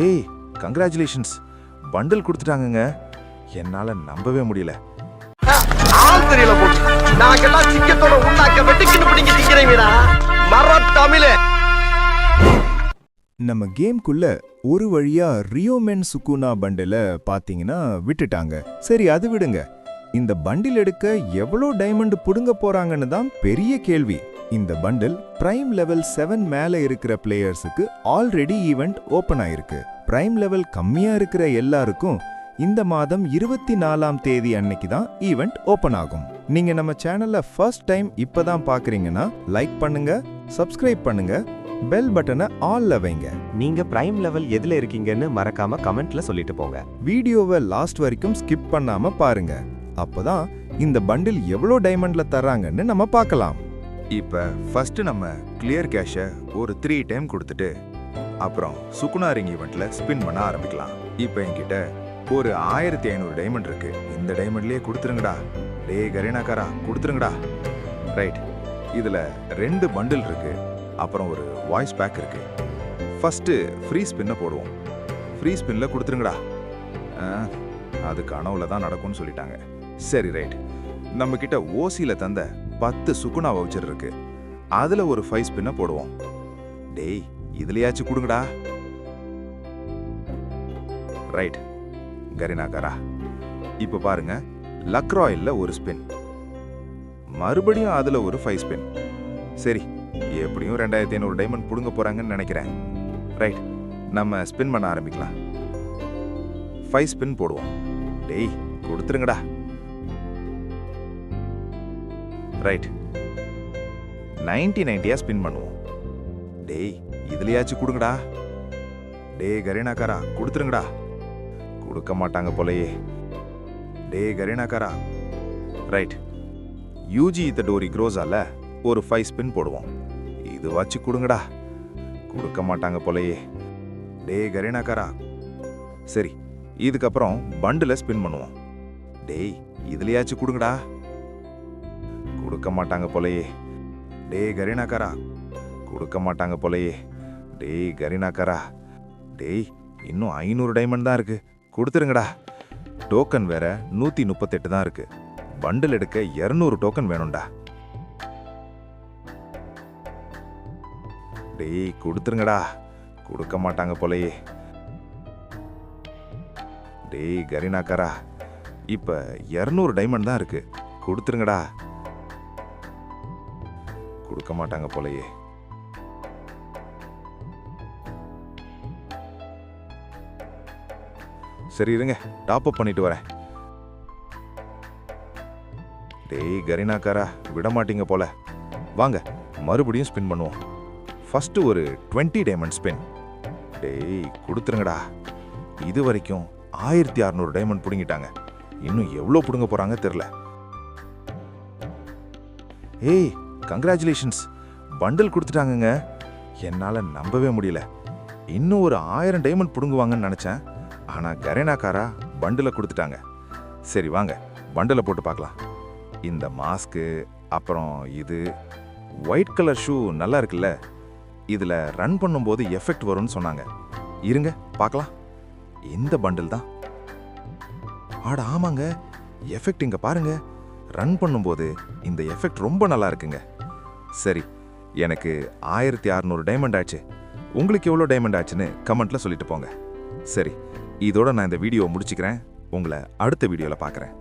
ஏய் congratulations, bundle கொடுத்துட்டாங்கங்க. என்னால நம்பவே முடியல. ஆள் தெரியல போட்டு நாங்கெல்லாம் சிக்கத்தோட உண்டாக்க வெட்டிக்கிட்டு பிடிங்க திக்கிறீங்கடா மர தமிழே. நம்ம கேம்குள்ள ஒரு வழியா ரியோமென் சுகுனா பண்டில பாத்தீங்கன்னா விட்டுட்டாங்க. சரி அது விடுங்க, இந்த பண்டில் எடுக்க எவ்வளோ டைமண்ட் புடுங்க போறாங்கன்னு தான் பெரிய கேள்வி. இந்த பண்டில் பிரைம் லெவல் 7 மேல இருக்கிற பிளேயர்ஸுக்கு ஆல்ரெடி ஈவெண்ட் ஓபன் ஆயிருக்கு. பிரைம் லெவல் கம்மியா இருக்கிற எல்லாருக்கும் இந்த மாதம் 24ஆம் தேதி அன்னைக்கு தான் ஈவெண்ட் ஓபன் ஆகும். நீங்க நம்ம சேனல்ல ஃபர்ஸ்ட் டைம் இப்பதான் பாக்குறீங்கன்னா லைக் பண்ணுங்க, சப்ஸ்கிரைப் பண்ணுங்க, பெல் பட்டனை ஆல்ல வைங்க. நீங்க பிரைம் லெவல் எதுல இருக்கீங்கன்னு மறக்காம கமெண்ட்ல சொல்லிட்டு போங்க. வீடியோவை லாஸ்ட் வரைக்கும் ஸ்கிப் பண்ணாம பாருங்க. அப்பதான் இந்த பண்டில் எவ்வளோ டைமண்ட்ல தர்றாங்கன்னு நம்ம பார்க்கலாம். இப்ப ஃபர்ஸ்ட் நம்ம கிளியர் கேஷை ஒரு 3 டைம் கொடுத்துட்டு அப்புறம் சுகுனா ரிங் ஈவெண்ட்ல ஸ்பின் பண்ண ஆரம்பிக்கலாம். இப்ப என்கிட்ட ஒரு 1500 டைமண்ட் இருக்கு. இந்த டைமண்ட்லயே கொடுத்துருங்கடா. டேய் கரீனாக்காரா கொடுத்துருங்கடா. ரைட், இதுல 2 பண்டில் இருக்கு, அப்புறம் ஒரு வாய்ஸ் பேக் இருக்கு. ஃபர்ஸ்ட் ஃப்ரீ ஸ்பின்னை போடுவோம். ஃப்ரீ ஸ்பின்ல கொடுத்துருங்கடா. அது கனவுல தான் நடக்கும்னு சொல்லிட்டாங்க. சரி ரைட், நம்ம கிட்ட ஓசியில தந்த 10 சுகுனா வவுச்சர் இருக்கு. அதுல ஒரு 5 ஸ்பின்னை போடுவோம். டேய் இதுலயாச்சும் கொடுங்கடா. ரைட் கரீனாக்காரா, இப்ப பாருங்க, லக் ராயல்ல ஒரு ஸ்பின், மறுபடியும் அதுல ஒரு 5 ஸ்பின். சரி, எப்படியும் 2500 டைமண்ட் புடுங்க போறாங்கன்னு நினைக்கிறேன். ரைட், நம்ம ஸ்பின் பண்ண ஆரம்பிக்கலாம். 5 ஸ்பின் போடுவோம். டேய் கொடுத்துருங்கடா. ரைட், 90 ஸ்பின் பண்ணுவோம். டேய் இதுலயாச்சும் கொடுங்கடா. டேய் கரீனாக்காரா கொடுத்துருங்கடா. கொடுக்க மாட்டாங்க போலயே. டேய் கரீனாக்காரா. ரைட், யூஜி இதடோரி க்ரோஸால ஒரு 5 ஸ்பின் போடுவோம். இது வச்சு கொடுங்கடா. கொடுக்க மாட்டாங்க போலயே. டேய் கரீனாக்காரா. சரி, இதுக்கப்புறம் பண்டில் ஸ்பின் பண்ணுவோம். டேய் இதுலயாச்சும் கொடுங்கடா. கொடுக்க மாட்டாங்க போலயே. டேய் கரீனாக்காரா. கொடுக்க மாட்டாங்க போலயே. டேய் கரீனாக்காரா. டேய் இன்னும் 500 டைமண்ட் தான் இருக்கு, கொடுத்துருங்கடா. டோக்கன் வேற 138 தான் இருக்கு. பண்டில் எடுக்க 200 டோக்கன் வேணும்டா. டேய் கொடுத்துருங்கடா. கொடுக்க மாட்டாங்க போலயே. டேய் கரீனாக்காரா. இப்ப 200 டைமண்ட் தான் இருக்கு, கொடுத்துருங்கடா. கொடுக்க மாட்டாங்க போலயே. சரி இருங்க, டாப் அப் பண்ணிட்டு வரேன். டேய் கரீனாக்காரா விட மாட்டீங்க போல. வாங்க மறுபடியும் ஸ்பின் பண்ணுவோம். ஃபர்ஸ்ட் ஒரு 20 டைமண்ட் ஸ்பின். டேய் கொடுத்துருங்கடா. இது வரைக்கும் 1600 டைமண்ட் புடுங்கிட்டாங்க. இன்னும் எவ்வளோ புடுங்க போறாங்க தெரியல. ஏய் கங்க்ராச்சுலேஷன்ஸ், பண்டில் கொடுத்துட்டாங்கங்க. என்னால நம்பவே முடியல. இன்னும் ஒரு 1000 டைமண்ட் புடுங்குவாங்கன்னு நினைச்சேன். ஆனா கரீனாக்காரா பண்டில கொடுத்துட்டாங்க. சரி வாங்க பண்டில போட்டு பார்க்கலாம். இந்த மாஸ்க்கு, அப்புறம் இது ஒயிட் கலர் ஷூ நல்லா இருக்குல்ல. இதுல ரன் பண்ணும்போது எஃபெக்ட் வரும்னு சொன்னாங்க. இருங்க பார்க்கலாம். இந்த பண்டில் தான். ஆட ஆமாங்க, எஃபெக்ட் இங்க பாருங்க. ரன் பண்ணும்போது இந்த எஃபெக்ட் ரொம்ப நல்லா இருக்குங்க. சரி, எனக்கு 1600 டைமண்ட் ஆச்சு. உங்களுக்கு எவ்வளோ டைமண்ட் ஆச்சுன்னு கமெண்ட்ல சொல்லிட்டு போங்க. சரி, இதோட நான் இந்த வீடியோ முடிச்சுக்கிறேன். உங்களை அடுத்த வீடியோல பார்க்குறேன்.